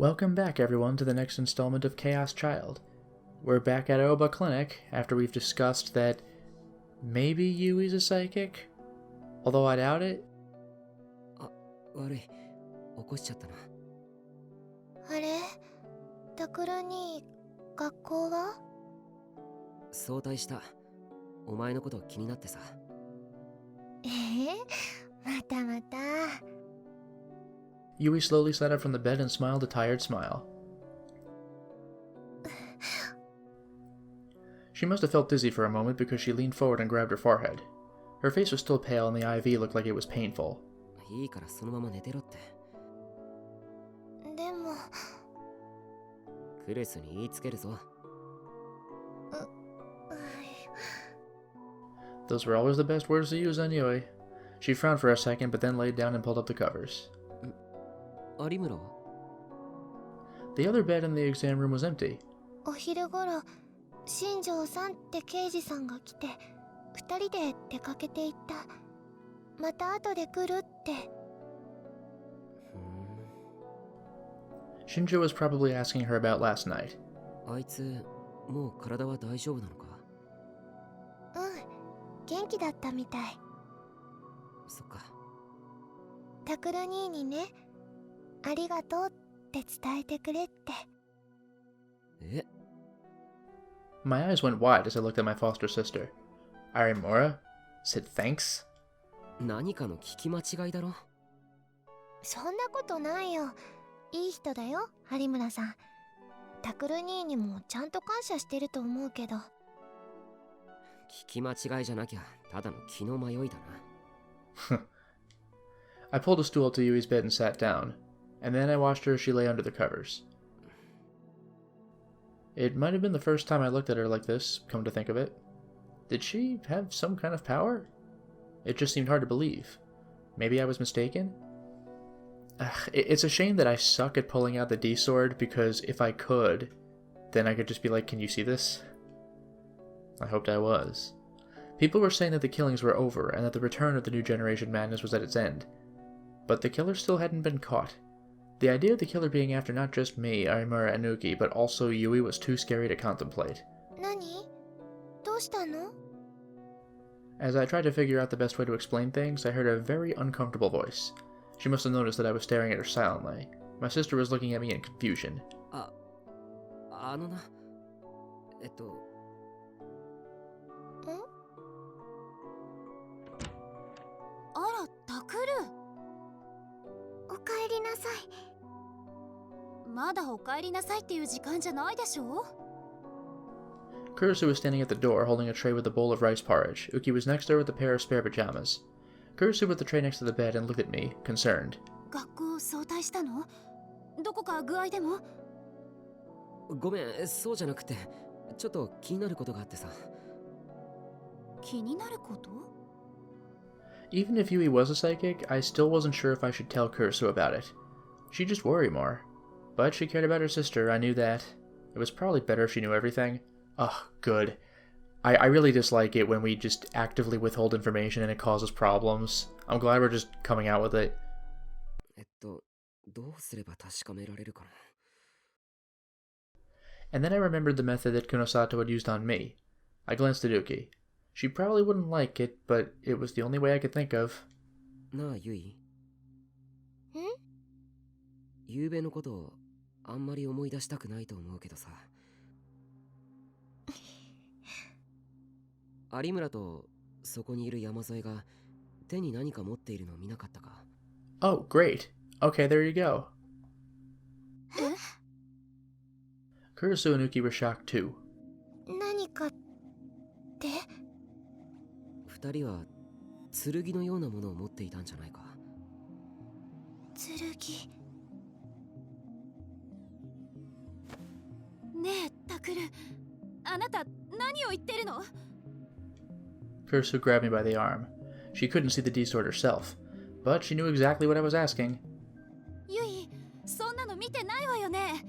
Welcome back, everyone, to the next installment of Chaos Child. We're back at Oba Clinic after we've discussed that maybe Yui's a psychic, although I doubt it. 悪い、起こしちゃったな。あれ、タクルに学校は？早退した。お前のこと気になってさ。またまた。Yui slowly sat up from the bed and smiled a tired smile. She must have felt dizzy for a moment because she leaned forward and grabbed her forehead. Her face was still pale and the IV looked like it was painful. いいからそのまま寝てろって。でも。クレスに言いつけるぞ。Those were always the best words to use on Yui. She frowned for a second, but then laid down and pulled up the covers. 有村は？ The other bed in the exam room was empty. お昼ごろ、新庄さんって刑事さんが来て、二人で出かけていった。また後で来るって。Shinjo was probably asking her about last night. あいつ、もう体は大丈夫なのか？元気だったみたい。そっか。タクル兄にね、ありがとうって伝えてくれって。え？ My eyes went wide as I looked at my foster sister. Arimura said thanks? 何かの聞き間違いだろ？そんなことないよ。いい人だよ、有村さん。タクル兄にもちゃんと感謝してると思うけど。聞き間違いじゃなきゃただの気の迷いだな。I pulled a stool up to Yui's bed and sat down, and then I watched her as she lay under the covers. It might have been the first time I looked at her like this, come to think of it. Did she have some kind of power? It just seemed hard to believe. Maybe I was mistaken? It's a shame that I suck at pulling out the D-sword, because if I could, then I could just be like, can you see this? I hoped I was. People were saying that the killings were over, and that the return of the new generation madness was at its end. But the killer still hadn't been caught. The idea of the killer being after not just me, Arimura, and Nuki, but also Yui was too scary to contemplate. 何？どうしたの？ As I tried to figure out the best way to explain things, I heard a very uncomfortable voice. She must have noticed that I was staring at her silently. My sister was looking at me in confusion. あのな、あら、タクル。おかえりなさい。まだお帰りなさいっていう時間じゃないでしょ。 Kurisu was standing at the door, holding a tray with a bowl of rice porridge. Uki was next to her with a pair of spare pajamas. Kurisu put the tray next to the bed and looked at me, concerned. 学校早退したの？どこか具合でも？ごめん、そうじゃなくて、ちょっと気になることがあってさ。気になること？ Even if Yui was a psychic, I still wasn't sure if I should tell Kurisu about it. She'd just worry more. But she cared about her sister, I knew that. It was probably better if she knew everything. Ugh, good. I really dislike it when we just actively withhold information and it causes problems. I'm glad we're just coming out with it. どうすれば確かめられるかな。 And then I remembered the method that Kunosato had used on me. I glanced at Uki. She probably wouldn't like it, but it was the only way I could think of. なあ、ユイ。ゆうべのことをあんまり思い出したくないと思うけどさ。有村とそこにいる山添が手に何か持っているのを見なかったか？ Oh, great. Okay, there you go. Kurisu and Uki were shocked too. 何かって？二人は剣のようなものを持っていたんじゃないか？剣。ねえ、タクル。あなた何を言ってるの？ Kurisu grabbed me by the arm. She couldn't see the D-sword herself, but she knew exactly what I was asking. ユイ、そんなの見てないわよね。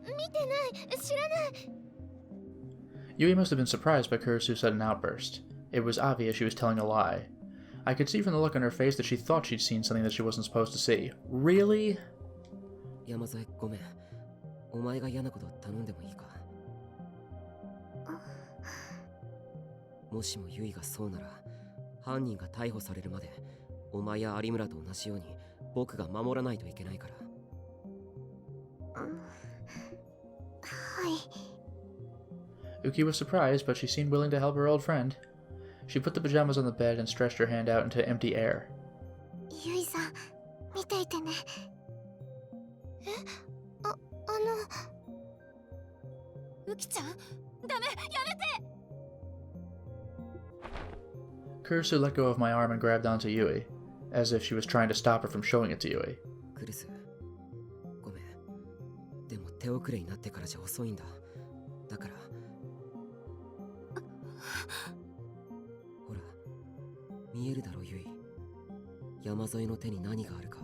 見てない、知らない。 Yui must have been surprised by Kurisu's sudden outburst. It was obvious she was telling a lie. I could see from the look on her face that she thought she'd seen something that she wasn't supposed to see. Really? 山添ごめん。お前が嫌なこと頼んでもいいか。もしもユイがそうなら、犯人が逮捕されるまで、お前や有村と同じように僕が守らないといけないから。はい。 Uki was surprised, but she seemed willing to help her old friend. She put the pajamas on the bed and stretched her hand out into empty air. ゆいさん、見ていてね。え、ウキちゃん、ダメ、やめて。 Kurisu let go of my arm and grabbed onto Yui, as if she was trying to stop her from showing it to Yui. クリス、ごめん。でも手遅れになってからじゃ遅いんだ。だから。ほら、見えるだろユイ。山添の手に何があるか。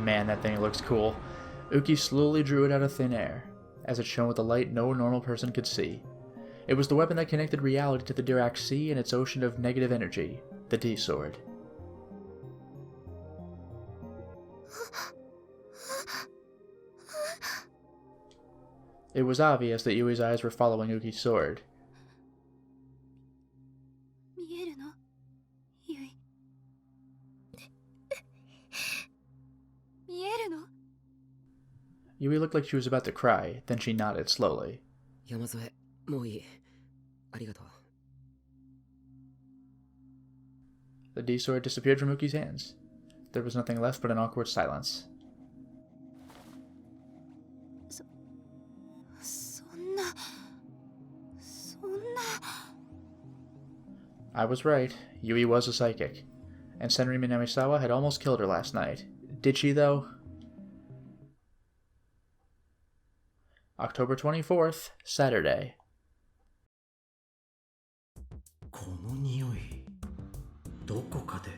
Man, that thing looks cool. Uki slowly drew it out of thin air, as it shone with a light no normal person could see. It was the weapon that connected reality to the Dirac Sea and its ocean of negative energy, the D-Sword. It was obvious that Yui's eyes were following Uki's sword. 見えるの、ユイ。見えるの。 Yui looked like she was about to cry, then she nodded slowly. 山添、もういい。ありがとう。The D-Sword disappeared from Uki's hands. There was nothing left but an awkward silence. そんな。 I was right. Yui was a psychic. And Senri Minamisawa had almost killed her last night. Did she, though? October 24th, Saturday. この匂い、どこかで。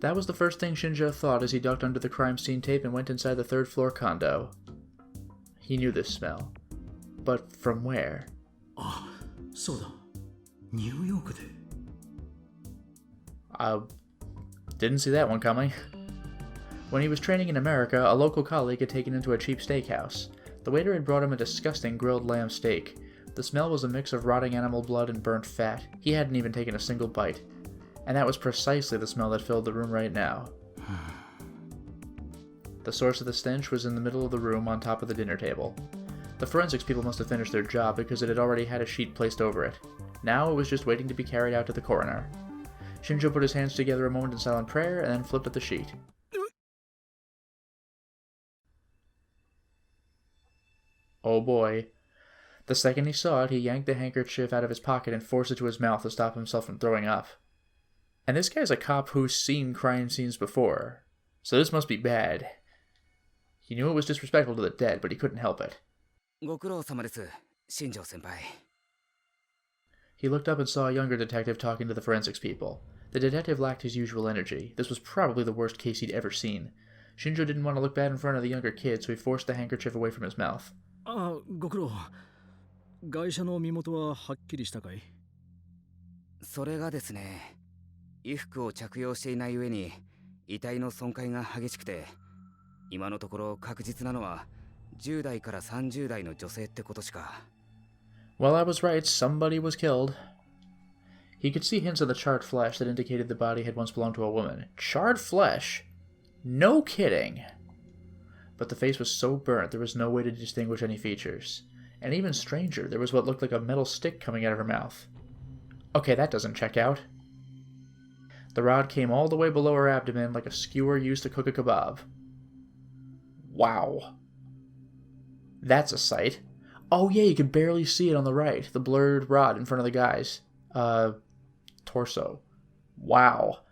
That was the first thing Shinjo thought as he ducked under the crime scene tape and went inside the third floor condo. He knew this smell. But from where? あ、そうだ。ニューヨークで。Didn't see that one coming. When he was training in America, a local colleague had taken him to a cheap steakhouse. The waiter had brought him a disgusting grilled lamb steak. The smell was a mix of rotting animal blood and burnt fat. He hadn't even taken a single bite. And that was precisely the smell that filled the room right now. The source of the stench was in the middle of the room on top of the dinner table. The forensics people must have finished their job because it had already had a sheet placed over it. Now it was just waiting to be carried out to the coroner. Shinjo put his hands together a moment in silent prayer and then flipped up the sheet. Oh boy. The second he saw it, he yanked the handkerchief out of his pocket and forced it to his mouth to stop himself from throwing up. And this guy's a cop who's seen crime scenes before, so this must be bad. He knew it was disrespectful to the dead, but he couldn't help it. ご苦労様です、新庄先輩。 He looked up and saw a younger detective talking to the forensics people. The detective lacked his usual energy. This was probably the worst case he'd ever seen. Shinjo didn't want to look bad in front of the younger kid, so he forced the handkerchief away from his mouth. あ、ご苦労。ガイシャの身元ははっきりしたかい？それがですね、衣服を着用していない上に遺体の損壊が激しくて、今のところ確実なのは10代から30代の女性ってことしか。 Well, I was right. Somebody was killed. He could see hints of the charred flesh that indicated the body had once belonged to a woman. Charred flesh? No kidding. But the face was so burnt there was no way to distinguish any features. And even stranger, there was what looked like a metal stick coming out of her mouth. Okay, that doesn't check out. The rod came all the way below her abdomen like a skewer used to cook a kebab. Wow. That's a sight. Oh yeah, you could barely see it on the right. The blurred rod in front of the guy's, torso. Wow.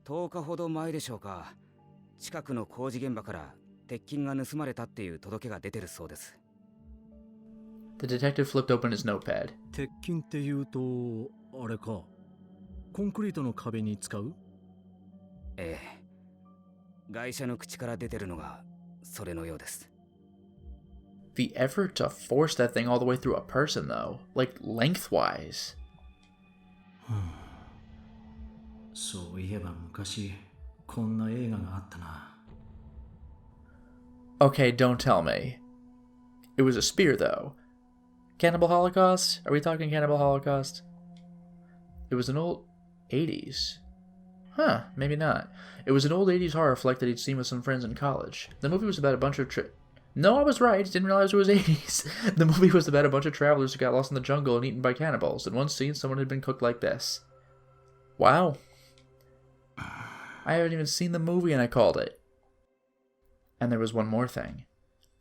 10日ほど前でしょうか。近くの工事現場から鉄筋が盗まれたっていう届けが出てるそうです。 The detective flipped open his notepad. 鉄筋っていうと、あれか。コンクリートの壁に使う？ええ。外車の口から出てるのがそれのようです。The effort to force that thing all the way through a person, though. Like, lengthwise. そういえば昔こんな映画があったな。 Okay, don't tell me. It was a spear, though. Cannibal Holocaust? Are we talking Cannibal Holocaust? It was an old 80s. Huh, maybe not. It was an old 80s horror flick that he'd seen with some friends in college. The movie was about a bunch of No, I was right. Didn't realize it was 80s. The movie was about a bunch of travelers who got lost in the jungle and eaten by cannibals. In one scene, someone had been cooked like this. Wow. I haven't even seen the movie and I called it. And there was one more thing.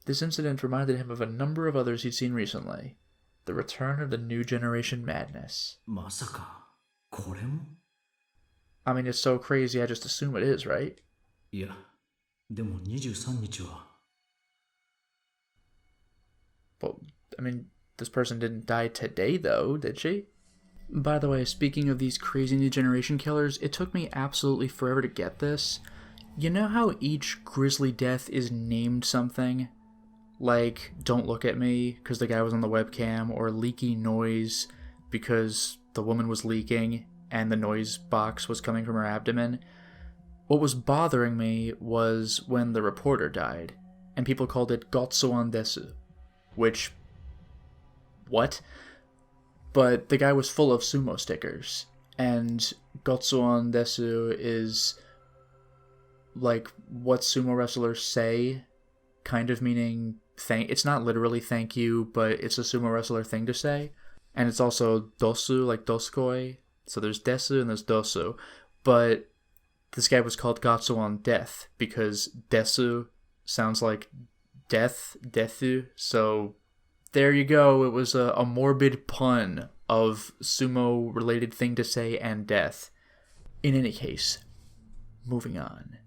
This incident reminded him of a number of others he'd seen recently. The return of the new generation madness. まさかこれも？ I mean, it's so crazy, I just assume it is, right? いや、でも23日は。 Well, I mean, this person didn't die today, though, did she? By the way, speaking of these crazy new generation killers, it took me absolutely forever to get this. You know how each grisly death is named something? Like, don't look at me, because the guy was on the webcam, or leaky noise, because the woman was leaking, and the noise box was coming from her abdomen. What was bothering me was when the reporter died, and people called it Gotsuan desu. Which, what? But the guy was full of sumo stickers, and Gotsuan desu is like what sumo wrestlers say, kind of meaning it's not literally thank you, but it's a sumo wrestler thing to say. And it's also dosu, like doskoi. So there's desu and there's dosu. But this guy was called Gotsuan Death because desu sounds like death, dethu. So there you go. It was a morbid pun of sumo related thing to say and death. In any case, moving on.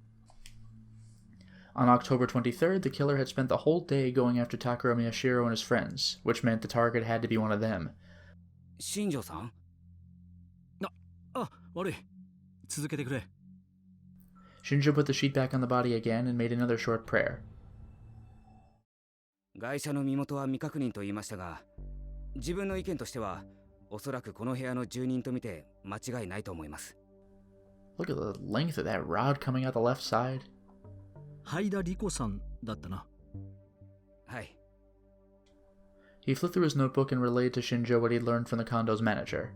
On October 23rd, the killer had spent the whole day going after Takuro Miyashiro and his friends, which meant the target had to be one of them. 新庄さん？悪い。続けてくれ。 Shinjo put the sheet back on the body again and made another short prayer. ガイシャの身元は未確認と言いましたが、自分の意見としては、おそらくこの部屋の住人と見て間違いないと思います。 Look at the length of that rod coming out the left side. 灰田理子さんだったな。はい。 He flipped through his notebook and relayed to Shinjo what he'd learned from the condo's manager.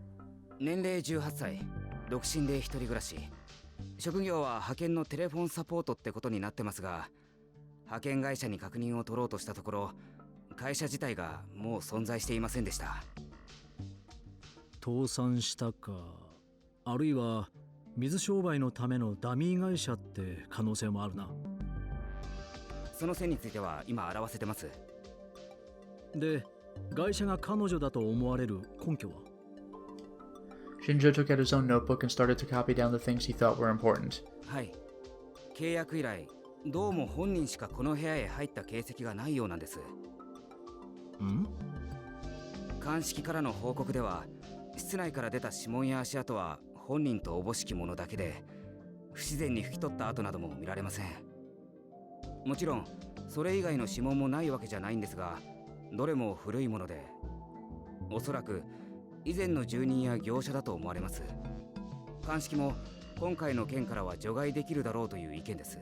年齢18歳、独身で一人暮らし。職業は派遣のテレフォンサポートってことになってますが、派遣会社に確認を取ろうとしたところ、会社自体がもう存在していませんでした。倒産したか、あるいは水商売のためのダミー会社って可能性もあるな。その線については今表せてます。で、会社が彼女だと思われる根拠は？ Shinjo took out his own notebook and started to copy down the things he thought were important. はい。契約以来、どうも本人しかこの部屋へ入った形跡がないようなんです。ん？鑑識からの報告では、室内から出た指紋や足跡は本人とおぼしきものだけで、不自然に拭き取った跡なども見られません。もちろん、それ以外の指紋もないわけじゃないんですが、どれも古いもので、おそらく以前の住人や業者だと思われます。鑑識も今回の件からは除外できるだろうという意見です。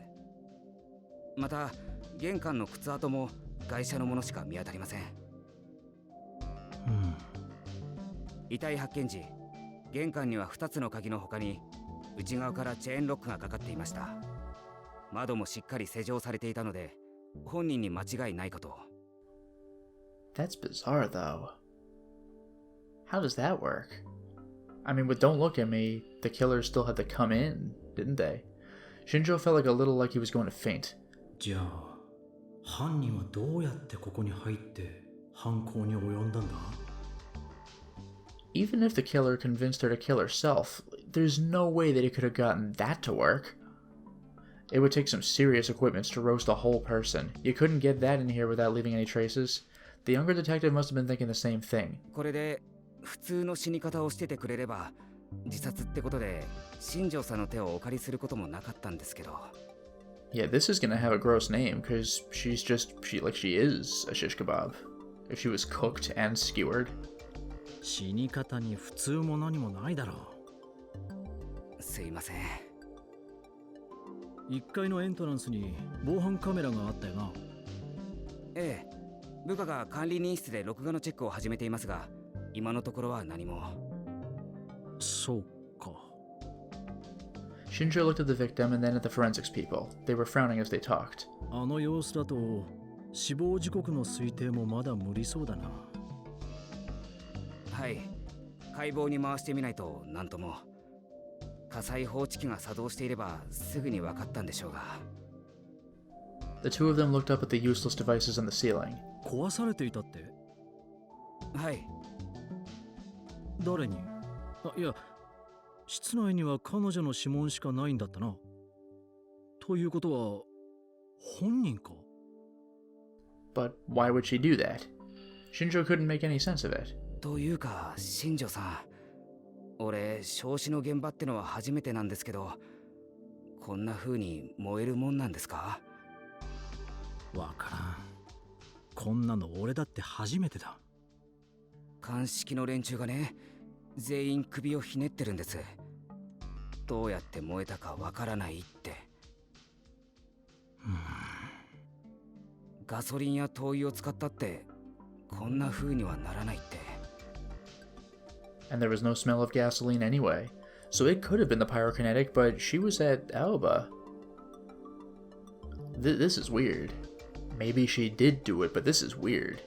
また、玄関の靴跡も外車のものしか見当たりません。遺体発見時、玄関には2つの鍵の他に内側からチェーンロックがかかっていました。窓もしっかり施錠されていたので、本人に間違いないかと。That's bizarre, though. How does that work? I mean, with Don't Look at Me, the killers still had to come in, didn't they? Shinjo felt like a little like he was going to faint. じゃあ、犯人はどうやってここに入って犯行に及んだんだ？ Even if the killer convinced her to kill herself, there's no way that he could have gotten that to work. It would take some serious equipment to roast a whole person. You couldn't get that in here without leaving any traces. The younger detective must have been thinking the same thing. これで普通の死に方をしててくれれば、自殺ってことで新庄さんの手をお借りすることもなかったんですけど。Yeah, this is gonna have a gross name, because she is a shish kebab. If she was cooked and skewered. 死に方に普通も何もないだろすいません。う。1階のエントランスに防犯カメラがあったよな。ええ、部下が管理人室で録画のチェックを始めていますが、今のところは何も。そうか。Shinjo looked at the victim and then at the forensics people. They were frowning as they talked. あの様子だと死亡時刻の推定もまだ無理そうだな。はい、解剖に回してみないと何とも。火災報知器が作動していればすぐに分かったんでしょうが。The two of them looked up at the useless devices on the ceiling. 壊されていたって？はい。誰に？いや、室内には彼女の指紋しかないんだったな。ということは本人か？ But why would she do that? Shinjo couldn't make any sense of it. というか、新庄さん、俺、焼死の現場ってのは初めてなんですけど、こんな風に燃えるもんなんですか？わからん。こんなの俺だって初めてだ。鑑識の連中がね、全員首をひねってるんです。どうやって燃えたかわからないって。ガソリンや灯油を使ったってこんな風にはならないって。And there was no smell of gasoline anyway. So it could have been the pyrokinetic, but she was at Aoba. This is weird. Maybe she did do it, but this is weird.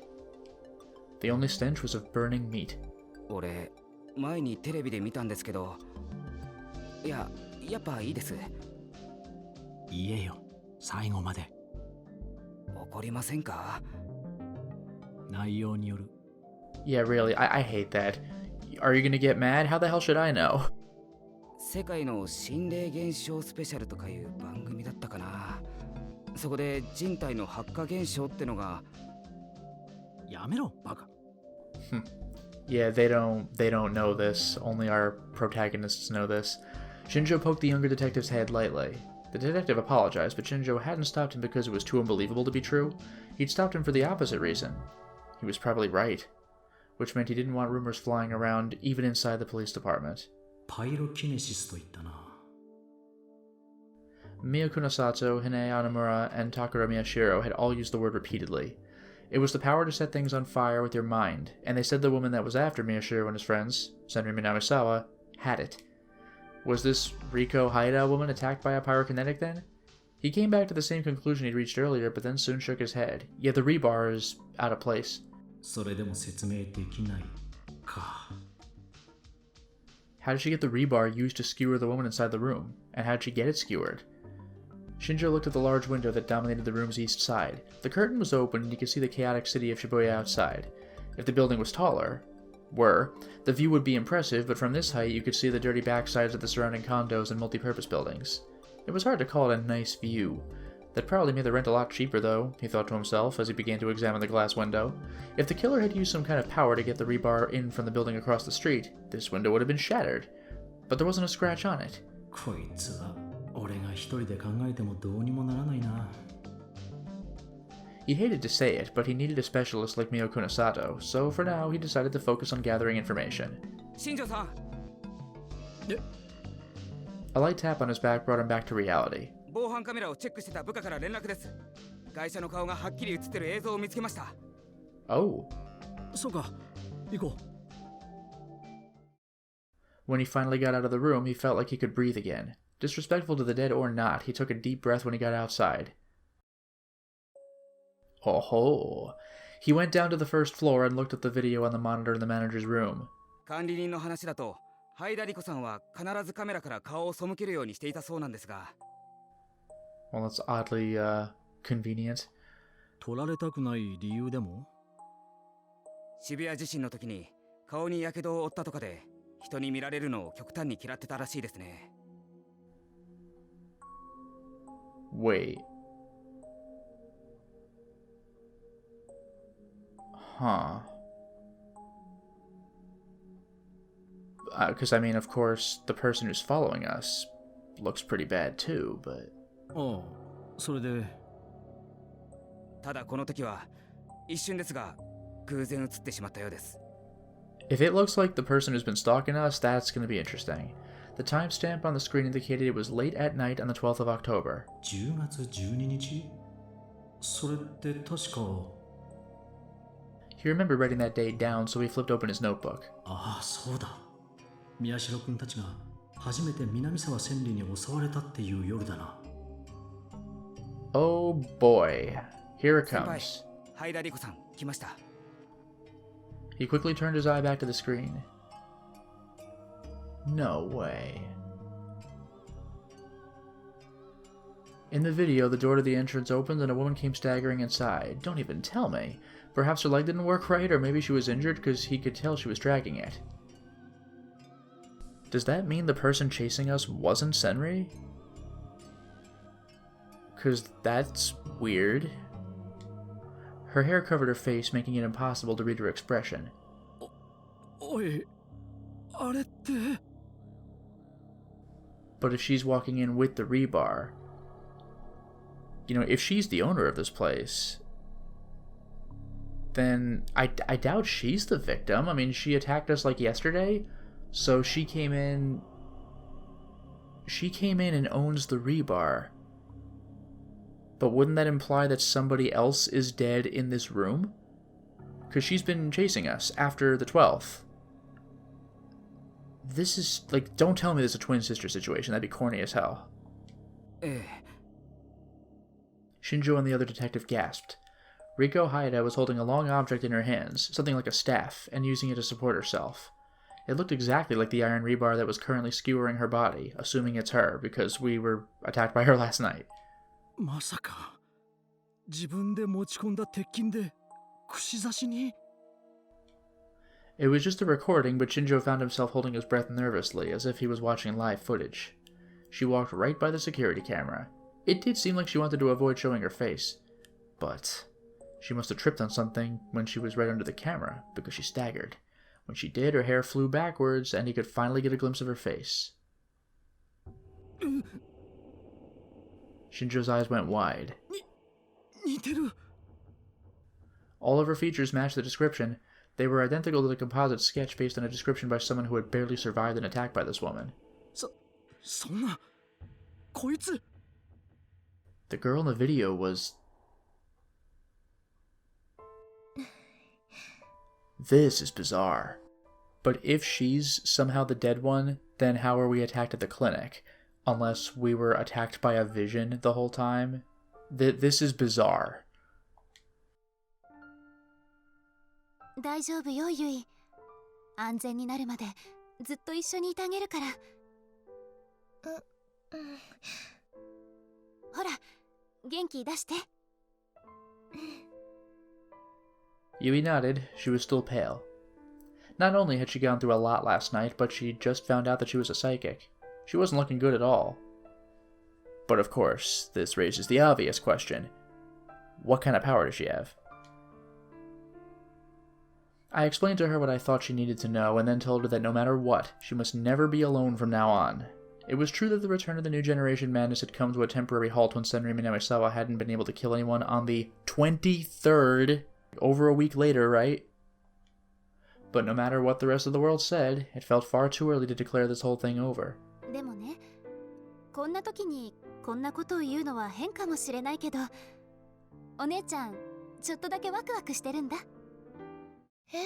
The only stench was of burning meat. 俺、前にテレビで見たんですけど、やっぱいいです。言えよ、最後まで。怒りませんか？内容による。Yeah, really, I hate that. Are you gonna get mad? How the hell should I know? 世界の心霊現象スペシャルとかいう番組だったかな。そこで人体の発火現象ってのが。やめろ、バカ。Yeah, they don't know this. Only our protagonists know this. Shinjo poked the younger detective's head lightly. The detective apologized, but Shinjo hadn't stopped him because it was too unbelievable to be true. He'd stopped him for the opposite reason. He was probably right. Which meant he didn't want rumors flying around, even inside the police department. パイロキネシスと言ったな。Miya Kunosato, Hine Anamura, and Takara Miyashiro had all used the word repeatedly. It was the power to set things on fire with your mind, and they said the woman that was after Miyashiro and his friends, Senri Minamisawa, had it. Was this Riko Haida woman attacked by a pyrokinetic then? He came back to the same conclusion he'd reached earlier, but then soon shook his head. Yet the rebar is out of place. それでも説明できないか。How did she get the rebar used to skewer the woman inside the room? And how did she get it skewered? Shinjo looked at the large window that dominated the room's east side. The curtain was open and he could see the chaotic city of Shibuya outside. If the building was taller, the view would be impressive, but from this height you could see the dirty backsides of the surrounding condos and multi-purpose buildings. It was hard to call it a nice view. That probably made the rent a lot cheaper though, he thought to himself as he began to examine the glass window. If the killer had used some kind of power to get the rebar in from the building across the street, this window would have been shattered. But there wasn't a scratch on it. こいつは俺が一人で考えてもどうにもならないな。He hated to say it, but he needed a specialist like Mio Kunosato, so for now he decided to focus on gathering information. 新庄さん。A light tap on his back brought him back to reality. 防犯カメラをチェックしてた部下から連絡です。会社の顔がはっきり映ってる映像を見つけました。Oh. そうか、行こう。When he finally got out of the room, he felt like he could breathe again. Disrespectful to the dead or not, he took a deep breath when he got outside. Oh ho! He went down to the first floor and looked at the video on the monitor in the manager's room. 管理人の話だと、ハイダリコさんは必ずカメラから顔を背けるようにしていたそうなんですが。Well, that's oddly, convenient. 取られたくない理由でも？渋谷地震の時に顔に火傷を負ったとかで、人に見られるのを極端に嫌ってたらしいですね。Wait. Huh. Because, I mean, of course, the person who's following us looks pretty bad too, but... ああ、それでただこの時は一瞬ですが偶然映ってしまったようです。 If it looks like the person who's been stalking us, that's going to be interesting. The timestamp on the screen indicated it was late at night on the 12th of October. 10月12日それって確か He remembered writing that date down, so he flipped open his notebook. ああそうだ宮代君たちが初めて南沢千里に襲われたっていう夜だな Oh boy. Here it 先輩 comes. 灰田理子さん来ました。 He quickly turned his eye back to the screen. No way. In the video, the door to the entrance opened and a woman came staggering inside. Don't even tell me. Perhaps her leg didn't work right, or maybe she was injured because he could tell she was dragging it. Does that mean the person chasing us wasn't Senri? Because that's weird. Her hair covered her face, making it impossible to read her expression. おいあれって But if she's walking in with the rebar, you know, if she's the owner of this place, then I doubt she's the victim. I mean, she attacked us like yesterday, so she came in and owns the rebar. But wouldn't that imply that somebody else is dead in this room? Because she's been chasing us after the 12th. This is, like, don't tell me this is a twin sister situation. That'd be corny as hell. ええ Shinjo and the other detective gasped. Riko Haida was holding a long object in her hands, something like a staff, and using it to support herself. It looked exactly like the iron rebar that was currently skewering her body, assuming it's her, because we were attacked by her last night. まさか自分で持ち込んだ鉄筋で串刺しに It was just a recording, but Shinjo found himself holding his breath nervously, as if he was watching live footage. She walked right by the security camera. It did seem like she wanted to avoid showing her face, but she must have tripped on something when she was right under the camera, because she staggered. When she did, her hair flew backwards, and he could finally get a glimpse of her face. Shinjo's eyes went wide. 似てる All of her features matched the description. They were identical to the composite sketch based on a description by someone who had barely survived an attack by this woman. そんなこいつ The girl in the video was... This is bizarre. But if she's somehow the dead one, then how are we attacked at the clinic? Unless we were attacked by a vision the whole time? This is bizarre. 大丈夫よユイ。安全になるまでずっと一緒にいてあげるから。ほら元気出して。 Yui nodded. She was still pale. Not only had she gone through a lot last night, but she'd just found out that she was a psychic. She wasn't looking good at all. But of course, this raises the obvious question. What kind of power does she have? I explained to her what I thought she needed to know, and then told her that no matter what, she must never be alone from now on. It was true that the return of the New Generation madness had come to a temporary halt when Senri Minamisawa hadn't been able to kill anyone on the 23rd, over a week later, right? But no matter what the rest of the world said, it felt far too early to declare this whole thing over. でもね、こんな時にこんなことを言うのは変かもしれないけど、お姉ちゃんちょっとだけワクワクしてるんだ。え？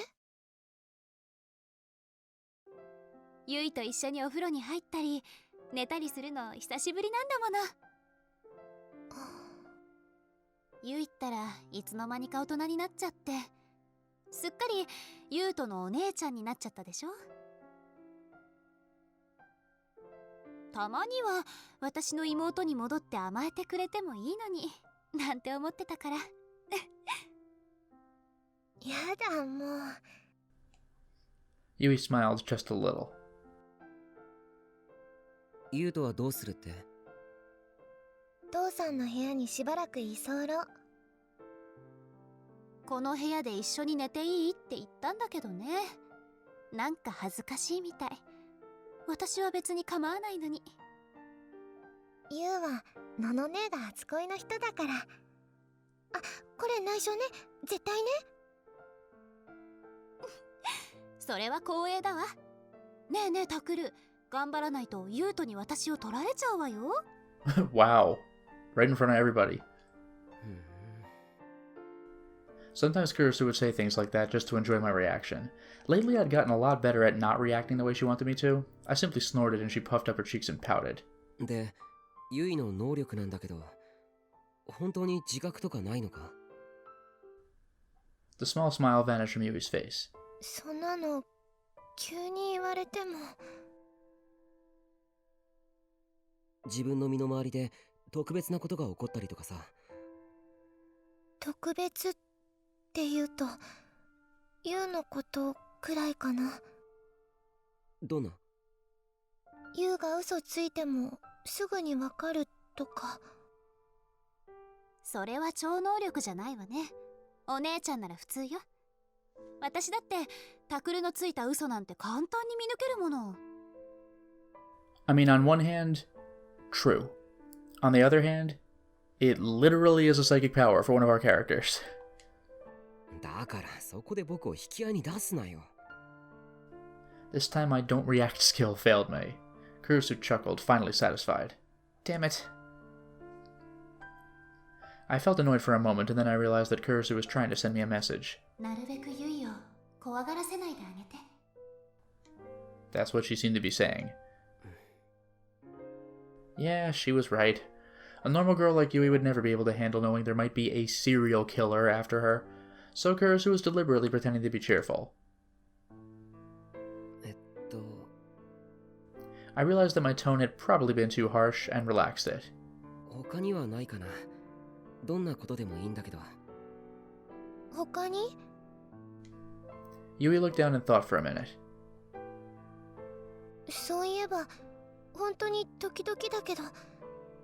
ゆいと一緒にお風呂に入ったり寝たりするの久しぶりなんだもの。ゆいったらいつの間にか大人になっちゃって、すっかりゆうとのお姉ちゃんになっちゃったでしょ。たまには私の妹に戻って甘えてくれてもいいのになんて思ってたから。やだもう。 Yui smiled just a little. ユウトはどうするって？父さんの部屋にしばらく居候。この部屋で一緒に寝ていいって言ったんだけどね。なんか恥ずかしいみたい。私は別に構わないのに。ユウはのの姉が初恋の人だから。あ、これ内緒ね、絶対ね。それは光栄だわ。ねえねえタクル、頑張らないとユウトに私を取られちゃうわよ。Wow. Right in front of everybody. Sometimes Kurisu would say things like that just to enjoy my reaction. Lately, I'd gotten a lot better at not reacting the way she wanted me to. I simply snorted and she puffed up her cheeks and pouted. で、ユイの能力なんだけど、本当に自覚とかないのか？ The small smile vanished from Yui's face. そんなの急に言われても。自分の身の回りで特別なことが起こったりとかさ。特別って言うと、ユウのことくらいかな。どんな？ユウが嘘ついてもすぐにわかるとか。それは超能力じゃないわね。お姉ちゃんなら普通よ。私だってタクルのついた嘘なんて簡単に見抜けるもの。I mean, on one hand, true. On the other hand, it literally is a psychic power for one of our characters. だからそこで僕を引き合いに出すなよ。This time my don't react skill failed me. Kurisu chuckled, finally satisfied. Damn it. I felt annoyed for a moment, and then I realized that Kurisu was trying to send me a message. なるべくユイを怖がらせないであげて。That's what she seemed to be saying. Yeah, she was right. A normal girl like Yui would never be able to handle knowing there might be a serial killer after her, so Kurisu was deliberately pretending to be cheerful. I realized that my tone had probably been too harsh and relaxed it. 他にはないかな。どんなことでもいいんだけど。他に？ Yui looked down and thought for a minute. そういえば、本当に時々だけど、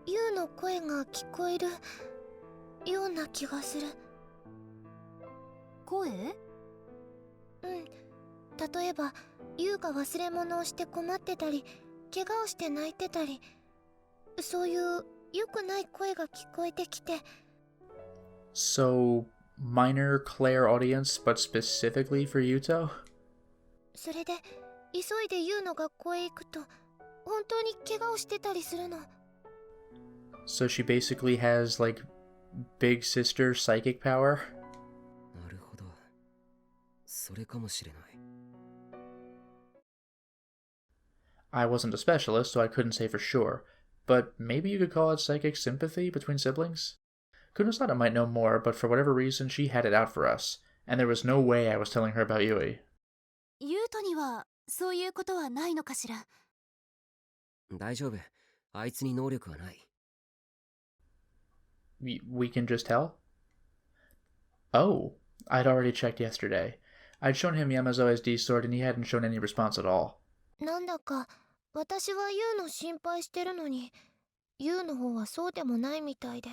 ユウの声が聞こえるような気がする。声？うん。例えば、ユウが忘れ物をして困ってたり、怪我をして泣いてたり、そういう良くない声が聞こえてきて。So, minor clairaudience, but specifically for Yuto? それで、急いでユウの学校へ行くと、本当に怪我をしてたりするの。So she basically has, like, big sister psychic power? なるほど。それかもしれない。I wasn't a specialist, so I couldn't say for sure, but maybe you could call it psychic sympathy between siblings? Kunosada might know more, but for whatever reason she had it out for us, and there was no way I was telling her about Yui. ユウトにはそういうことはないのかしら。大丈夫。あいつに能力はない。We can just tell? Oh, I'd already checked yesterday. I'd shown him Yamazoe's D sword and he hadn't shown any response at all. なんだか、私はユウの心配してるのに、ユウの方はそうでもないみたいで、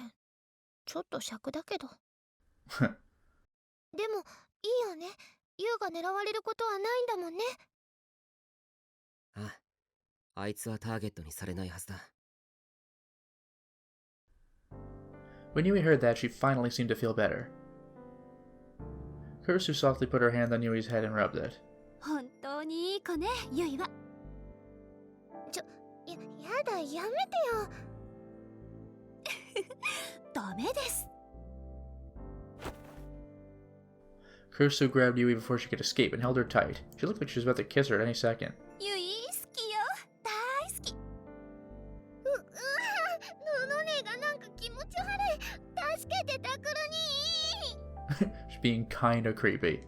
ちょっと尺だけど。でも、いいよね。ユウが狙われることはないんだもんね。あ、あいつはターゲットにされないはずだ。When Yui heard that, she finally seemed to feel better. Kurisu softly put her hand on Yui's head and rubbed it. 本当にいい子ね、ユイは。やだ、やめてよ。ダメです。Kurisu grabbed Yui before she could escape and held her tight. She looked like she was about to kiss her at any second. ユイ、好きよ。大好き。のねがなんか気持ち悪い。助けてタクルに。She's being kinda creepy.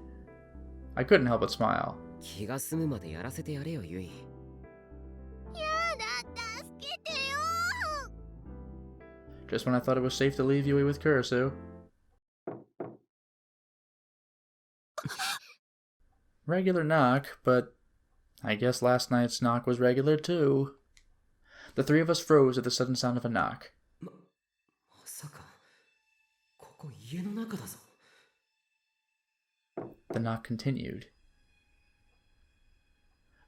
I couldn't help but smile. 気が済むまでやらせてやれよ、ユイ。やだ、助けてよ。 Just when I thought it was safe to leave Yui with Kurisu. Regular knock, but I guess last night's knock was regular too. The three of us froze at the sudden sound of a knock. まさか、ここ家の中だぞ。The knock continued.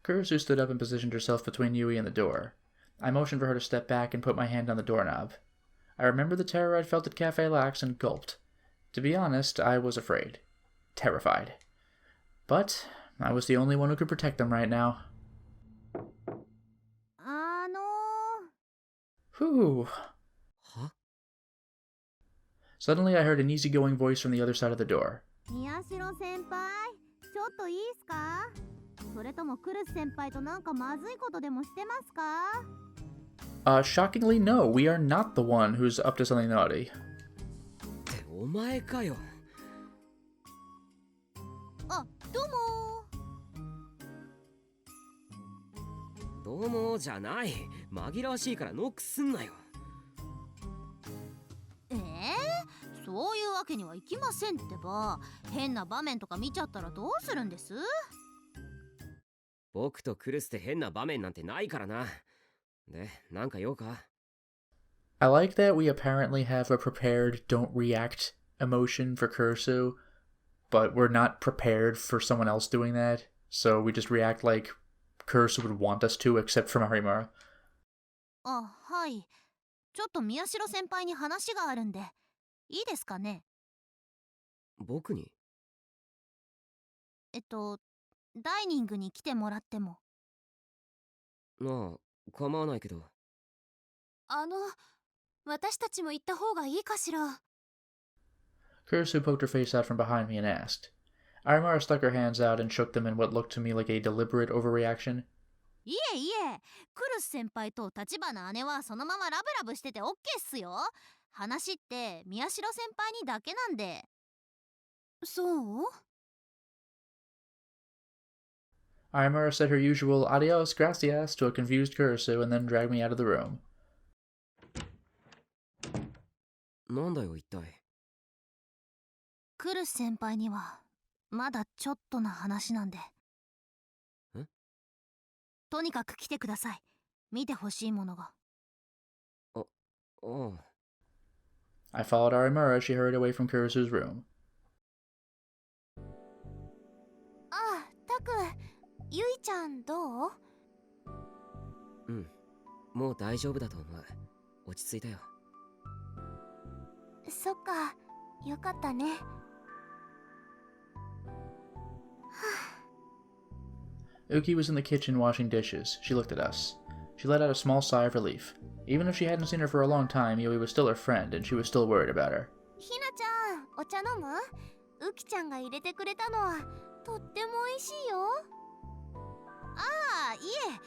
Kurisu stood up and positioned herself between Yui and the door. I motioned for her to step back and put my hand on the doorknob. I remembered the terror I'd felt at Cafe Lax and gulped. To be honest, I was afraid. Terrified. But I was the only one who could protect them right now. Whew. Huh? Suddenly I heard an easygoing voice from the other side of the door. 宮代先輩、ちょっといいっすか？それともクルス先輩となんかまずいことでもしてますか？ Shockingly, no, we are not the one who's up to something naughty. ってお前かよ。あ、どうもどうもじゃない。紛らわしいからノックすんなよ。そういうわけにはいきませんってば。変な場面とか見ちゃったらどうするんです？僕とクルスで変な場面なんてないからな。で、なんか用か？ I like that we apparently have a prepared don't react emotion for Kursu, but we're not prepared for someone else doing that, so we just react like Kursu would want us to, except for Marimura. あ、はい。ちょっと宮代先輩に話があるんで、いいですかね？僕に？ダイニングに来てもらっても。なあ、構わないけど。私たちも行った方がいいかしら。Kursu poked her face out from behind me and asked. Arimara stuck her hands out and shook them in what looked to me like a deliberate overreaction. いえいえ、クルス先輩と橘姉はそのままラブラブしててオッケーっすよ。話って宮代先輩にだけなんで。そう？ Arimara said her usual adios gracias to a confused Kursu and then dragged me out of the room. なんだよ一体。クルス先輩にはまだちょっとな話なんで。ん？とにかく来てください。見てほしいものが。ああ。I followed Arimura as she hurried away from Kursu's room. あ、タク、ゆいちゃんどう？うん。もう大丈夫だと思う。落ち着いたよ。そっか、よかったね。Uki was in the kitchen washing dishes. She looked at us. She let out a small sigh of relief. Even if she hadn't seen her for a long time, Yui was still her friend, and she was still worried about her. ひなちゃん、お茶飲む？ウキちゃんが入れてくれたのはとっても美味しいよ。ああ、いえ、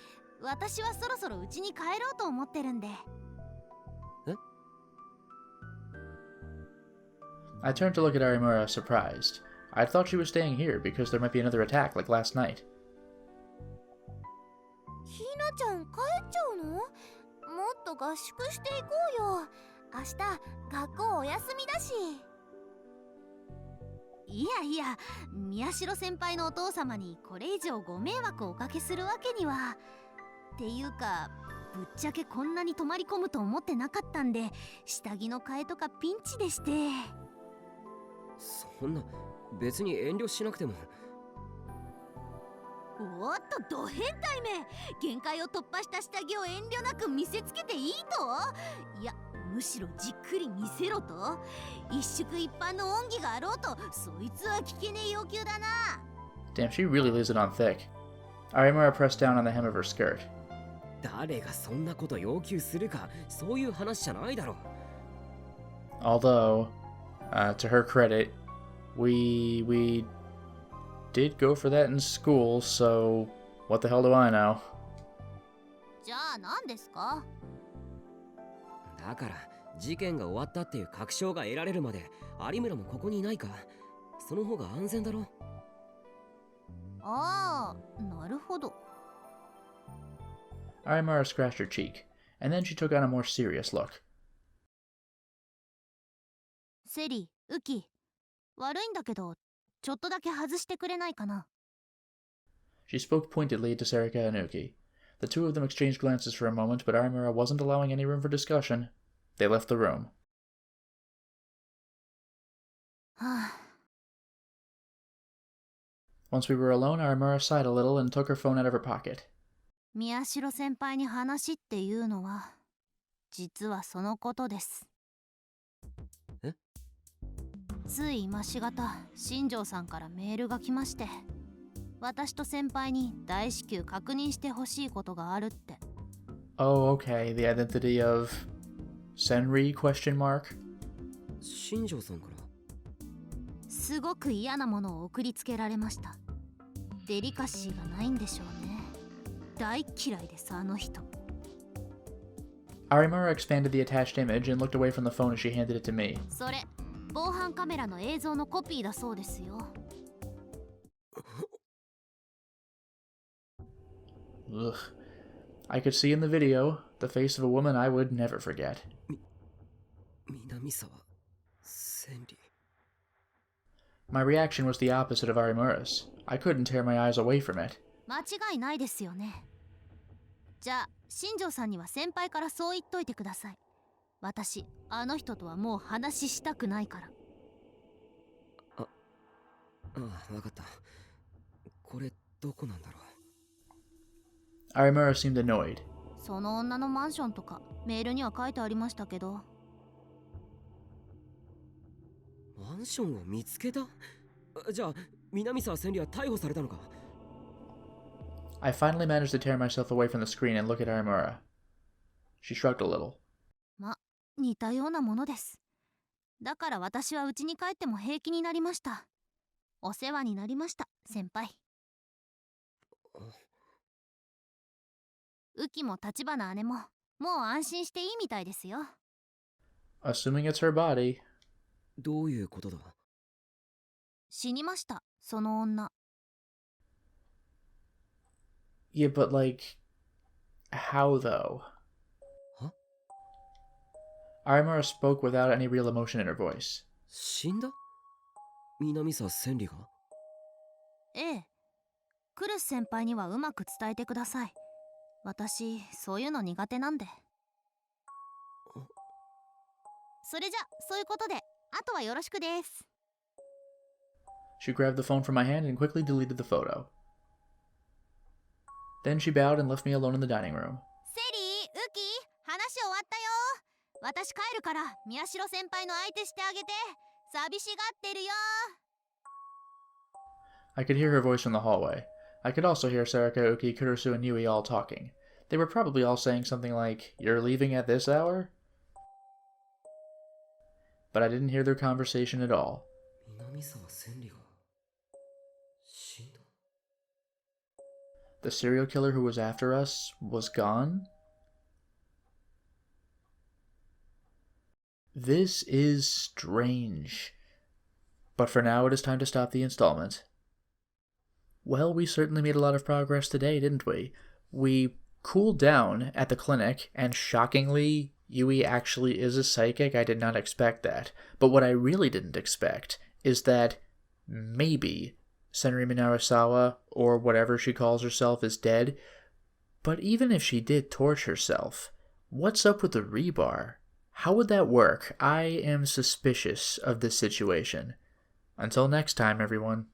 私はそろそろ家に帰ろうと思ってるんで。え？ I turned to look at Arimura, surprised. I thought she was staying here because there might be another attack like last night. ひなちゃん帰っちゃうの？もっと合宿していこうよ。明日学校お休みだし。いやいや、宮代先輩のお父様にこれ以上ご迷惑をおかけするわけには。っていうか、ぶっちゃけこんなに泊まり込むと思ってなかったんで、下着の替えとかピンチでして。そんな、別に遠慮しなくても。おっと、ド変態め。限界を突破した下着を遠慮なく見せつけていいと？いや、むしろじっくり見せろと？一宿一般の恩義があろうと、そいつは聞けねえ要求だな。 Damn, she really lays it on thick. Arimura pressed down on the hem of her skirt. 誰がそんなこと要求するか、そういう話じゃないだろ。Although, to her credit, we did go for that in school, so what the hell do I know? じゃあ何ですか？だから事件が終わったっていう確証が得られるまで有村もここにいないか。その方が安全だろ。ああ、なるほど。Arimura scratched her cheek, and then she took on a more serious look. セリ、ウキ、悪いんだけど、ちょっとだけ外してくれないかな。She spoke pointedly to Serika and Uki. The two of them exchanged glances for a moment, but Arimura wasn't allowing any room for discussion. They left the room. はあ。 Once we were alone, Arimura sighed a little and took her phone out of her pocket. 宮代先輩に話っていうのは実はそのことです。え？つい今しがた新庄さんからメールが来まして、私と先輩に大至急確認してほしいことがあるって。 Oh, okay. The identity of Senri? Question mark. 新庄さんから？すごく嫌なものを送りつけられました。デリカシーがないんでしょうね。大嫌いですあの人。 Arimura expanded the attached image and looked away from the phone as she handed it to me. それ防犯カメラの映像のコピーだそうですよ。Ugh. I could see in the video the face of a woman I would never forget. 南沢千里。 My reaction was the opposite of Arimura's. I couldn't tear my eyes away from it. 間違いないですよね。じゃあ新庄さんには先輩からそう言っといてください。私あの人とはもう話したくないから。ああ、わかった。これどこなんだろう。 Arimura seemed annoyed. その女のマンションとかメールには書いてありましたけど。マンションを見つけた？じゃあ南沢千里は逮捕されたのか？ I finally managed to tear myself away from the screen and look at Arimura. She shrugged a little. 似たようなものです。だから私は家に帰っても平気になりました。お世話になりました先輩。ウキも立花姉ももう安心していいみたいですよ。 Assuming it's her body. どういうことだ？死にましたその女。 Yeah, but like, how though? Huh? Arimura spoke without any real emotion in her voice. 死んだ？南沢千里が？ええ、クルス先輩にはうまく伝えてください。私そういうの苦手なんで。それじゃそういうことであとはよろしくです。 She grabbed the phone from my hand and quickly deleted the photo. Then she bowed and left me alone in the dining room. セリー、ウキ、話終わったよ。私帰るから宮代先輩の相手してあげて。寂しがってるよ。 I could hear her voice from the hallway. I could also hear Sarika, Uki, Kurusu, and Yui all talking. They were probably all saying something like, "You're leaving at this hour?" But I didn't hear their conversation at all. 南沢千里が死んだ？ The serial killer who was after us was gone? This is strange. But for now, it is time to stop the installment. Well, we certainly made a lot of progress today, didn't we? We cooled down at the clinic, and shockingly, Yui actually is a psychic. I did not expect that. But what I really didn't expect is that maybe Senri Minarasawa, or whatever she calls herself, is dead. But even if she did torch herself, what's up with the rebar? How would that work? I am suspicious of this situation. Until next time, everyone.